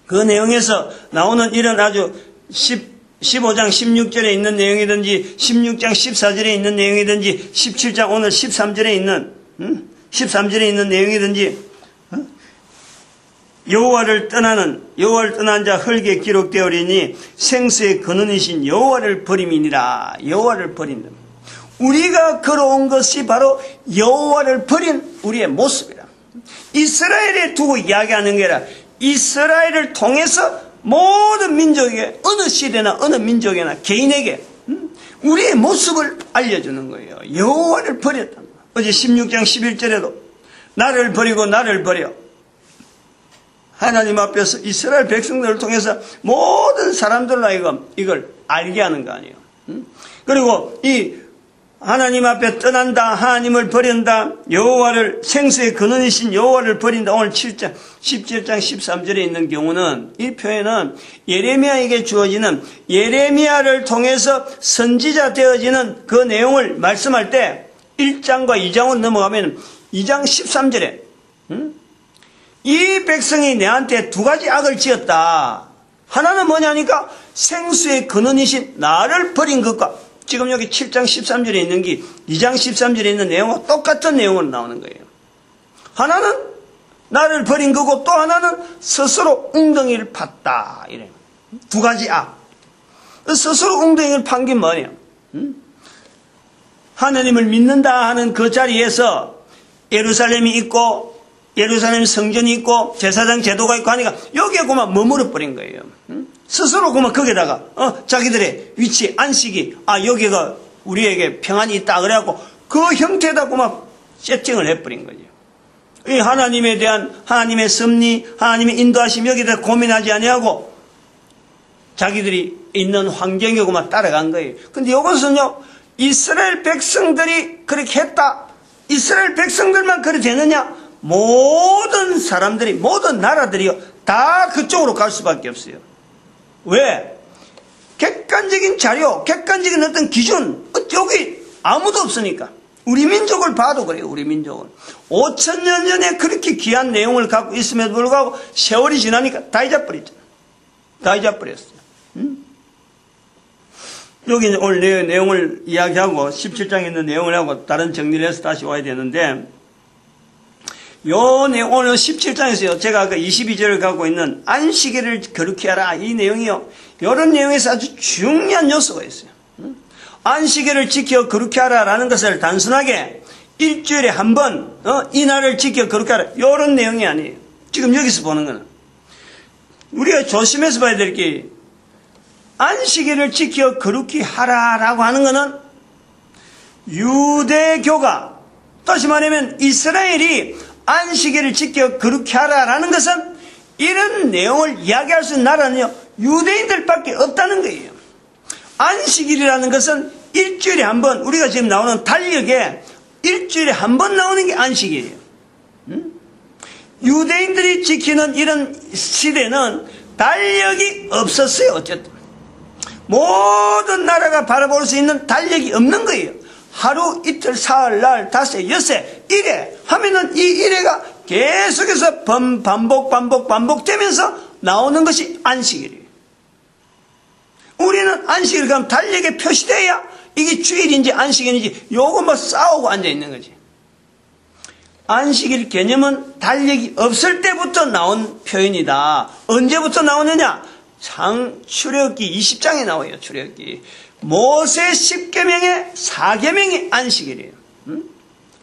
그 내용에서 나오는 이런 아주 15장 16절에 있는 내용이든지 16장 14절에 있는 내용이든지 17장 오늘 13절에 있는 13절에 있는 내용이든지 여호와를 떠난 자 흙에 기록되어리니 생수의 근원이신 여호와를 버림이니라. 여호와를 버린다. 우리가 걸어온 것이 바로 여호와를 버린 우리의 모습이라. 이스라엘에 두고 이야기하는 게 아니라 이스라엘을 통해서 모든 민족에게 어느 시대나 어느 민족이나 개인에게 우리의 모습을 알려주는 거예요. 여호와를 버렸다. 어제 16장 11절에도 나를 버리고 나를 버려. 하나님 앞에서 이스라엘 백성들을 통해서 모든 사람들로 하여금 이걸 알게 하는 거 아니에요. 그리고 이 하나님 앞에 떠난다, 하나님을 버린다, 여호와를 생수의 근원이신 여호와를 버린다. 오늘 17장 13절에 있는 경우는 이 표현은 예레미야에게 주어지는 예레미야를 통해서 선지자 되어지는 그 내용을 말씀할 때 1장과 2장을 넘어가면 2장 13절에 이 백성이 내한테 두 가지 악을 지었다. 하나는 뭐냐니까 생수의 근원이신 나를 버린 것과 지금 여기 7장 13절에 있는 게 2장 13절에 있는 내용과 똑같은 내용으로 나오는 거예요. 하나는 나를 버린 거고 또 하나는 스스로 웅덩이를 팠다. 이래요. 두 가지 악. 스스로 웅덩이를 판 게 뭐냐? 하나님을 믿는다 하는 그 자리에서 예루살렘이 있고 예루살렘 성전이 있고 제사장 제도가 있고 하니까 여기에 그만 머무르 버린 거예요. 스스로 그만 거기다가 자기들의 위치 안식이 여기가 우리에게 평안이 있다 그래갖고 그 형태다고 막 세팅을 해버린 거죠. 이 하나님에 대한 하나님의 섭리, 하나님의 인도하심 여기에 대해 고민하지 아니하고 자기들이 있는 환경이고만 따라간 거예요. 근데 이것은요, 이스라엘 백성들이 그렇게 했다. 이스라엘 백성들만 그렇게 되느냐? 모든 사람들이, 모든 나라들이요, 다 그쪽으로 갈 수밖에 없어요. 왜? 객관적인 자료, 객관적인 어떤 기준, 여기 아무도 없으니까. 우리 민족을 봐도 그래요, 우리 민족은. 5,000년 전에 그렇게 귀한 내용을 갖고 있음에도 불구하고 세월이 지나니까 다 잊어버렸잖아. 다 잊어버렸어요. 여기 오늘 내용을 이야기하고 17장에 있는 내용을 하고 다른 정리를 해서 다시 와야 되는데, 요 내용, 오늘 17장에서요, 제가 아까 22절을 갖고 있는 안식일을 거룩히 하라, 이 내용이요, 이런 내용에서 아주 중요한 요소가 있어요. 안식일을 지켜 거룩히 하라라는 것을 단순하게 일주일에 한 번, 이날을 지켜 거룩히 하라, 이런 내용이 아니에요. 지금 여기서 보는 거는. 우리가 조심해서 봐야 될 게, 안식일을 지켜 거룩히 하라라고 하는 것은 유대교가, 다시 말하면 이스라엘이 안식일을 지켜 거룩히 하라라는 것은 이런 내용을 이야기할 수 있는 나라는요, 유대인들밖에 없다는 거예요. 안식일이라는 것은 일주일에 한 번, 우리가 지금 나오는 달력에 일주일에 한 번 나오는 게 안식일이에요. 유대인들이 지키는 이런 시대는 달력이 없었어요. 어쨌든 모든 나라가 바라볼 수 있는 달력이 없는 거예요. 하루, 이틀, 사흘, 날, 닷새, 엿새, 일회 하면은 이 일회가 계속해서 반복되면서 나오는 것이 안식일이에요. 우리는 안식일 가면 달력에 표시돼야 이게 주일인지 안식일인지 요거 뭐 싸우고 앉아있는 거지. 안식일 개념은 달력이 없을 때부터 나온 표현이다. 언제부터 나오느냐? 출애굽기 20장에 나와요. 출애굽기. 모세 10계명의 4계명이 안식일이에요.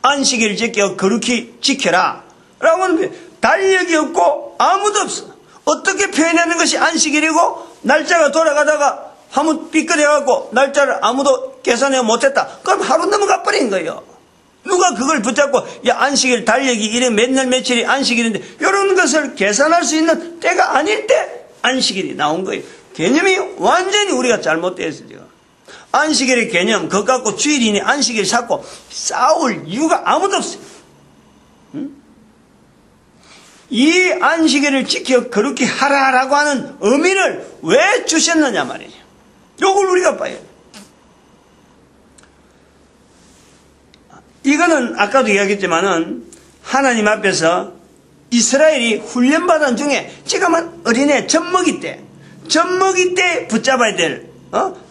안식일 지켜 거룩히 지켜라 라고 하는데, 달력이 없고 아무도 없어. 어떻게 표현하는 것이 안식일이고, 날짜가 돌아가다가 한번 삐끗해갖고 날짜를 아무도 계산해 못했다. 그럼 하루 넘어가 버린 거예요. 누가 그걸 붙잡고, 야, 안식일 달력이 이래 몇 날 며칠이 안식일인데, 이런 것을 계산할 수 있는 때가 아닐 때 안식일이 나온 거예요. 개념이 완전히 우리가 잘못되어 있어요, 지금. 안식일의 개념, 그것 갖고 주일이니 안식일 찾고 싸울 이유가 아무도 없어요. 이 안식일을 지켜 거룩히 하라라고 하는 의미를 왜 주셨느냐 말이에요. 이걸 우리가 봐야 돼요. 이거는 아까도 이야기했지만은 하나님 앞에서 이스라엘이 훈련받은 중에 지금은 어린애 젖먹이 때 붙잡아야 될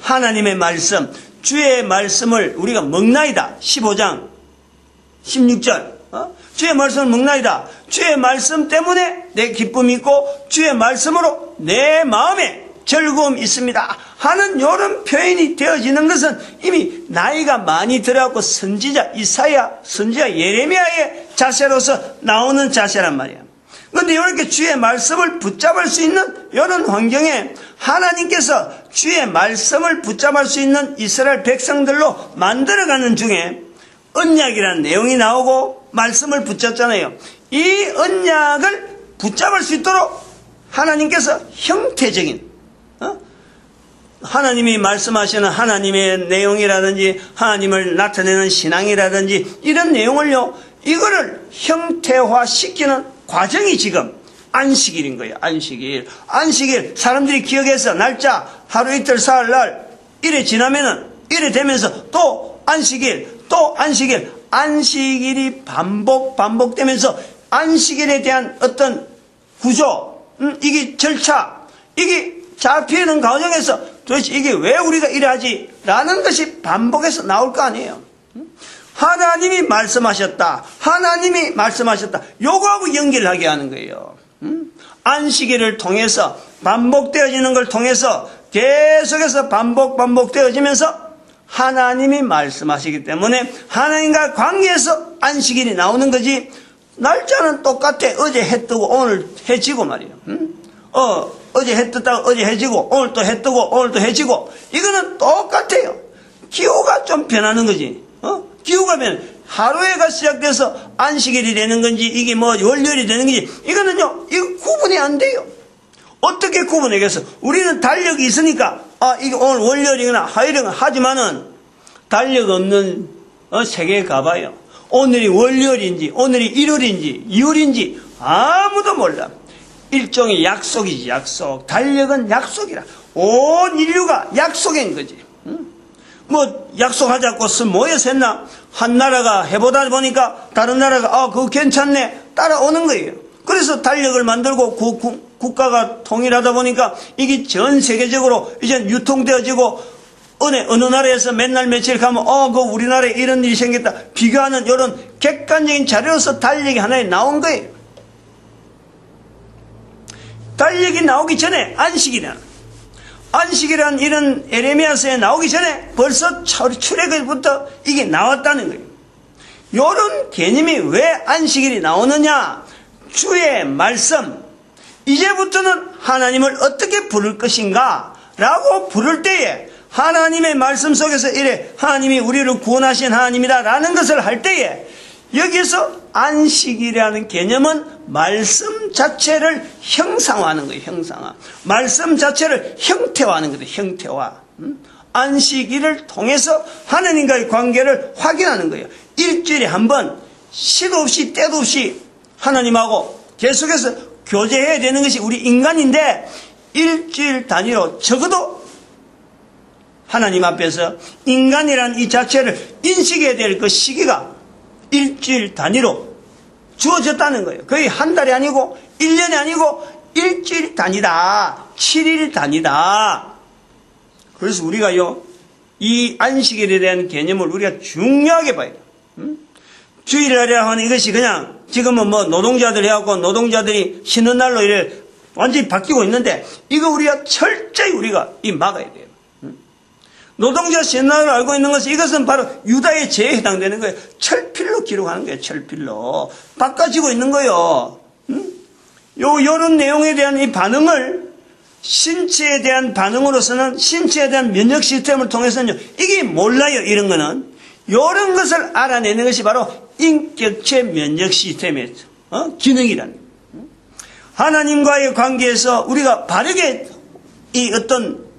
하나님의 말씀, 주의 말씀을 우리가 먹나이다. 15장 16절 주의 말씀을 먹나이다. 주의 말씀 때문에 내 기쁨이 있고 주의 말씀으로 내 마음에 즐거움이 있습니다 하는 이런 표현이 되어지는 것은 이미 나이가 많이 들어갖고 선지자 이사야, 선지자 예레미야의 자세로서 나오는 자세란 말이야. 그런데 이렇게 주의 말씀을 붙잡을 수 있는 이런 환경에 하나님께서 주의 말씀을 붙잡을 수 있는 이스라엘 백성들로 만들어가는 중에 언약이라는 내용이 나오고 말씀을 붙잡잖아요. 이 언약을 붙잡을 수 있도록 하나님께서 형태적인 하나님이 말씀하시는 하나님의 내용이라든지 하나님을 나타내는 신앙이라든지 이런 내용을요, 이거를 형태화시키는 과정이 지금 안식일인 거예요. 안식일 사람들이 기억해서 날짜 하루 이틀 사흘 날 이래 지나면은 이래 되면서 또 안식일이 반복되면서 안식일에 대한 어떤 구조, 이게 절차, 이게 잡히는 과정에서 도대체 이게 왜 우리가 이래하지? 라는 것이 반복해서 나올 거 아니에요. 하나님이 말씀하셨다. 요거하고 연결하게 하는 거예요. 안식일을 통해서 반복되어지는 걸 통해서 계속해서 반복되어지면서 하나님이 말씀하시기 때문에 하나님과 관계에서 안식일이 나오는 거지, 날짜는 똑같아. 어제 해 뜨고 오늘 해 지고 말이에요. 어제 해 떴다가 어제 해 지고 오늘 또 해 뜨고 오늘 또 해 지고, 이거는 똑같아요. 기호가 좀 변하는 거지. 기우가면 하루에가 시작돼서 안식일이 되는 건지 이게 뭐 월요일이 되는 건지 이거는요 이거 구분이 안 돼요. 어떻게 구분하겠어? 우리는 달력이 있으니까 이게 오늘 월요일이거나 화요일이거나 하지만은 달력 없는 세계에 가봐요. 오늘이 월요일인지 오늘이 일요일인지 2월인지 아무도 몰라. 일종의 약속이지 약속. 달력은 약속이라. 온 인류가 약속인 거지. 뭐 약속하자고 모여서 했나? 한 나라가 해보다 보니까 다른 나라가 그거 괜찮네 따라오는 거예요. 그래서 달력을 만들고 국가가 통일하다 보니까 이게 전 세계적으로 이제 유통되어지고 어느 나라에서 맨날 며칠 가면 그 우리나라에 이런 일이 생겼다 비교하는 이런 객관적인 자료로서 달력이 하나에 나온 거예요. 달력이 나오기 전에 안식이라는 이런 에레미야서에 나오기 전에 벌써 출애굽부터 이게 나왔다는 거예요. 이런 개념이 왜 안식일이 나오느냐? 주의 말씀, 이제부터는 하나님을 어떻게 부를 것인가? 라고 부를 때에 하나님의 말씀 속에서 이래 하나님이 우리를 구원하신 하나님이다 라는 것을 할 때에 여기서 안식이라는 개념은 말씀 자체를 형상화하는 거예요. 형상화. 말씀 자체를 형태화하는 거예요. 형태화. 안식일을 통해서 하나님과의 관계를 확인하는 거예요. 일주일에 한 번 시도 없이 때도 없이 하나님하고 계속해서 교제해야 되는 것이 우리 인간인데 일주일 단위로 적어도 하나님 앞에서 인간이란 이 자체를 인식해야 될 그 시기가 일주일 단위로 주어졌다는 거예요. 거의 한 달이 아니고 1년이 아니고 일주일 단위다. 7일 단위다. 그래서 우리가요 이 안식일에 대한 개념을 우리가 중요하게 봐야 돼요. 주일이라 하는 이것이 그냥 지금은 뭐 노동자들 해갖고 노동자들이 쉬는 날로 이래 완전히 바뀌고 있는데 이거 우리가 철저히 우리가 막아야 돼요. 노동자 쉬는 날을 알고 있는 것은 이것은 바로 유다의 죄에 해당되는 거예요. 철필로 기록하는 거예요. 철필로 바꿔지고 있는 거예요. 요런 내용에 대한 이 반응을 신체에 대한 반응으로서는 신체에 대한 면역 시스템을 통해서는요 이게 몰라요. 이런 거는 요런 것을 알아내는 것이 바로 인격체 면역 시스템의 기능이라는 거예요. 하나님과의 관계에서 우리가 바르게 이 어떤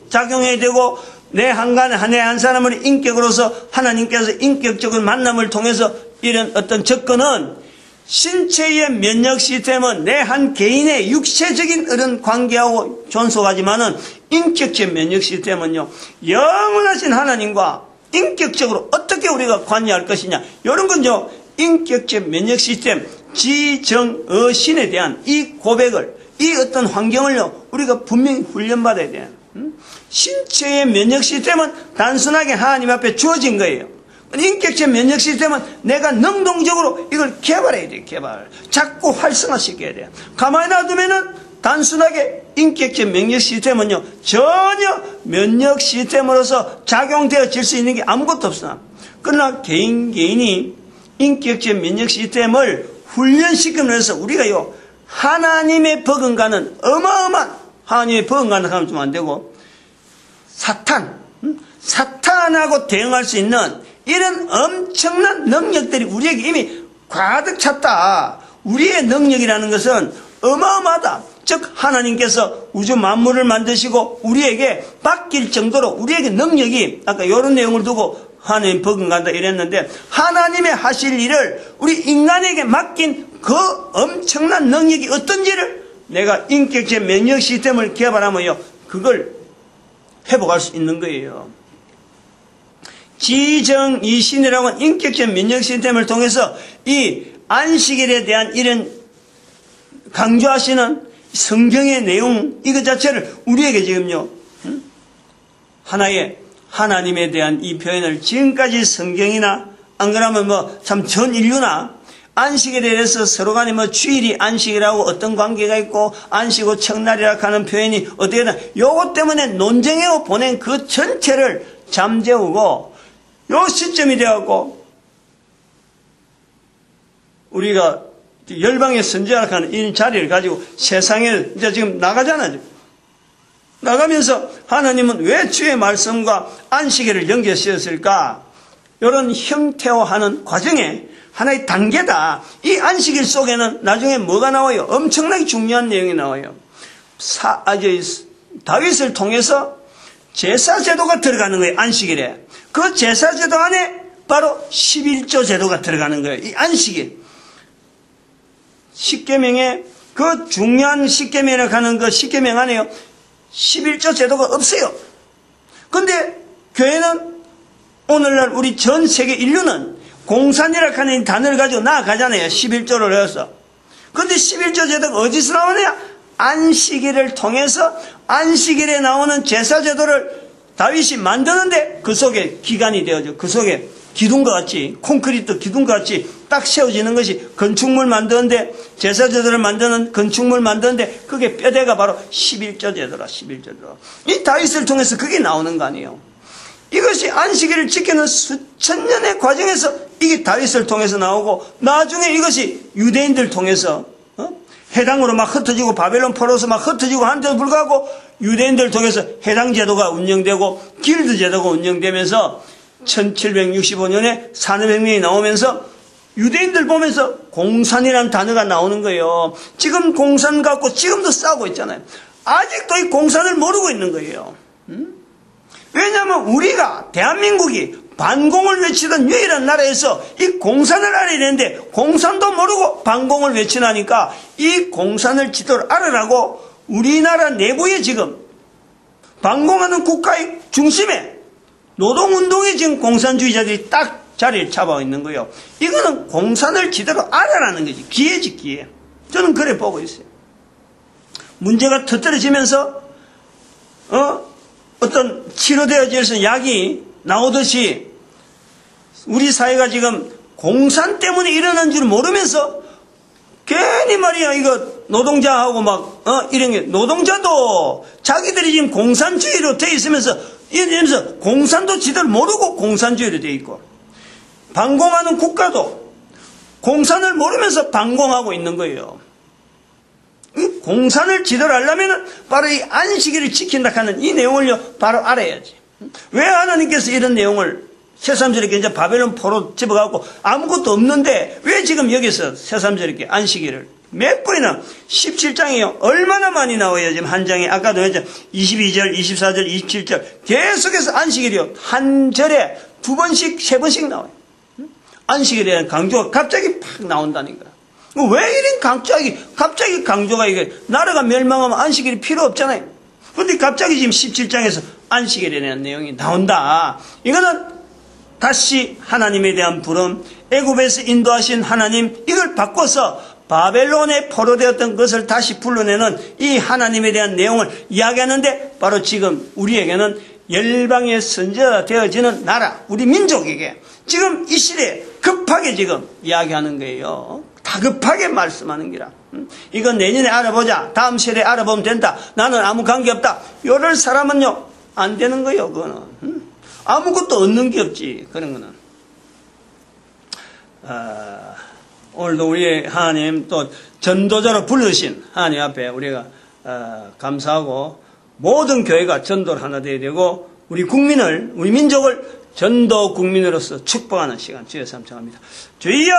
작용해야 되고 내 한 사람을 인격으로서 하나님께서 인격적인 만남을 통해서 이런 어떤 접근은 신체의 면역 시스템은 내 한 개인의 육체적인 그런 관계하고 존속하지만은 인격적 면역 시스템은요 영원하신 하나님과 인격적으로 어떻게 우리가 관여할 것이냐 이런 건요 인격적 면역 시스템 지정어신에 대한 이 고백을 이 어떤 환경을요 우리가 분명히 훈련받아야 돼요. 신체의 면역 시스템은 단순하게 하나님 앞에 주어진 거예요. 인격적 면역 시스템은 내가 능동적으로 이걸 개발해야 돼요. 자꾸 활성화시켜야 돼요. 가만히 놔두면은 단순하게 인격적 면역 시스템은요 전혀 면역 시스템으로서 작용되어질 수 있는 게 아무것도 없어. 그러나 개인이 인격적 면역 시스템을 훈련시키면서 우리가요 하나님의 버금가는 어마어마한 하나님의 버금가는 하면 좀 안 되고 사탄하고 대응할 수 있는 이런 엄청난 능력들이 우리에게 이미 가득 찼다. 우리의 능력이라는 것은 어마어마하다. 즉 하나님께서 우주 만물을 만드시고 우리에게 맡길 정도로 우리에게 능력이 아까 이런 내용을 두고 하나님 버금간다 이랬는데 하나님의 하실 일을 우리 인간에게 맡긴 그 엄청난 능력이 어떤지를 내가 인격적 면역 시스템을 개발하면요 그걸 회복할 수 있는 거예요. 지정이신이라고 하는 인격적 면역 시스템을 통해서 이 안식일에 대한 이런 강조하시는 성경의 내용 이것 자체를 우리에게 지금요 하나의 하나님에 대한 이 표현을 지금까지 성경이나 안 그러면 뭐 참 전 인류나 안식일에 대해서 서로 간에 뭐 주일이 안식이라고 어떤 관계가 있고 안식고 청날이라 하는 표현이 어떻게 되나 요것 때문에 논쟁해 보낸 그 전체를 잠재우고 요 시점이 되었고 우리가 열방의 선지자라 하는 이 자리를 가지고 세상에 이제 지금 나가잖아요. 나가면서 하나님은 왜 주의 말씀과 안식일을 연결시켰을까? 이런 형태화하는 과정에 하나의 단계다. 이 안식일 속에는 나중에 뭐가 나와요? 엄청나게 중요한 내용이 나와요. 다윗을 통해서 제사 제도가 들어가는 거예요. 안식일에. 그 제사 제도 안에 바로 11조 제도가 들어가는 거예요. 이 안식일. 십계명에 그 중요한 십계명이라고 하는 그 십계명 안에요. 11조 제도가 없어요. 근데 교회는 오늘날 우리 전 세계 인류는 공산이라고 하는 단어를 가지고 나아가잖아요. 11조를 해서. 근데 11조 제도가 어디서 나오냐? 안식일을 통해서 안식일에 나오는 제사 제도를 다윗이 만드는데 그 속에 기간이 되어져. 그 속에 기둥과 같이 콘크리트 기둥과 같이 딱 세워지는 것이 건축물 만드는데 제사 제도를 만드는 건축물 만드는데 그게 뼈대가 바로 11조 제도라. 11조 제도. 이 다윗을 통해서 그게 나오는 거 아니에요. 이것이 안식일을 지키는 수천 년의 과정에서 이게 다윗을 통해서 나오고 나중에 이것이 유대인들 통해서 해당으로 막 흩어지고 바벨론 포로서 막 흩어지고 한데도 불구하고 유대인들 통해서 해당 제도가 운영되고 길드 제도가 운영되면서 1765년에 산업혁명이 나오면서 유대인들 보면서 공산이라는 단어가 나오는 거예요. 지금 공산 갖고 지금도 싸우고 있잖아요. 아직도 이 공산을 모르고 있는 거예요. 왜냐하면 우리가 대한민국이 반공을 외치던 유일한 나라에서 이 공산을 알아야 되는데 공산도 모르고 반공을 외치라니까 이 공산을 지도를 알아라고 우리나라 내부에 지금 반공하는 국가의 중심에 노동운동에 지금 공산주의자들이 딱 자리를 잡아 있는 거예요. 이거는 공산을 지도로 알아라는 거지. 기회지, 기회. 저는 그래 보고 있어요. 문제가 터뜨려지면서 어떤 치료되어질 약이 나오듯이 우리 사회가 지금 공산 때문에 일어난 줄 모르면서 괜히 말이야 이거 노동자하고 막 이런 게 노동자도 자기들이 지금 공산주의로 돼 있으면서 이러면서 공산도 지들 모르고 공산주의로 돼 있고 반공하는 국가도 공산을 모르면서 반공하고 있는 거예요. 이 공산을 지도를 하려면 바로 이 안식일을 지킨다 하는 이 내용을 바로 알아야지. 왜 하나님께서 이런 내용을 새삼스럽게 이제 바벨론 포로 집어가고 아무것도 없는데 왜 지금 여기서 새삼스럽게 안식일을 몇 번이나 17장이요. 얼마나 많이 나와요. 지금 한 장에 아까도 했죠. 22절, 24절, 27절 계속해서 안식일이요. 한 절에 두 번씩, 세 번씩 나와요. 안식일에 대한 강조가 갑자기 팍 나온다니까. 왜 이런 갑자기 강조가 이게 나라가 멸망하면 안식일이 필요 없잖아요. 그런데 갑자기 지금 17장에서 안식일에 대한 내용이 나온다. 이거는 다시 하나님에 대한 부름, 애굽에서 인도하신 하나님 이걸 바꿔서 바벨론에 포로되었던 것을 다시 불러내는 이 하나님에 대한 내용을 이야기하는데 바로 지금 우리에게는 열방의 선지자가 되어지는 나라, 우리 민족에게 지금 이 시대에 급하게 지금 이야기하는 거예요. 다급하게 말씀하는 기라. 이건 내년에 알아보자. 다음 세대에 알아보면 된다. 나는 아무 관계없다. 이럴 사람은요 안 되는 거예요. 그거는 아무것도 얻는 게 없지. 그런 거는 오늘도 우리 하나님 또 전도자로 부르신 하나님 앞에 우리가 감사하고 모든 교회가 전도를 하나 되어야 되고 우리 국민을 우리 민족을 전도 국민으로서 축복하는 시간 주여 삼창합니다. 주여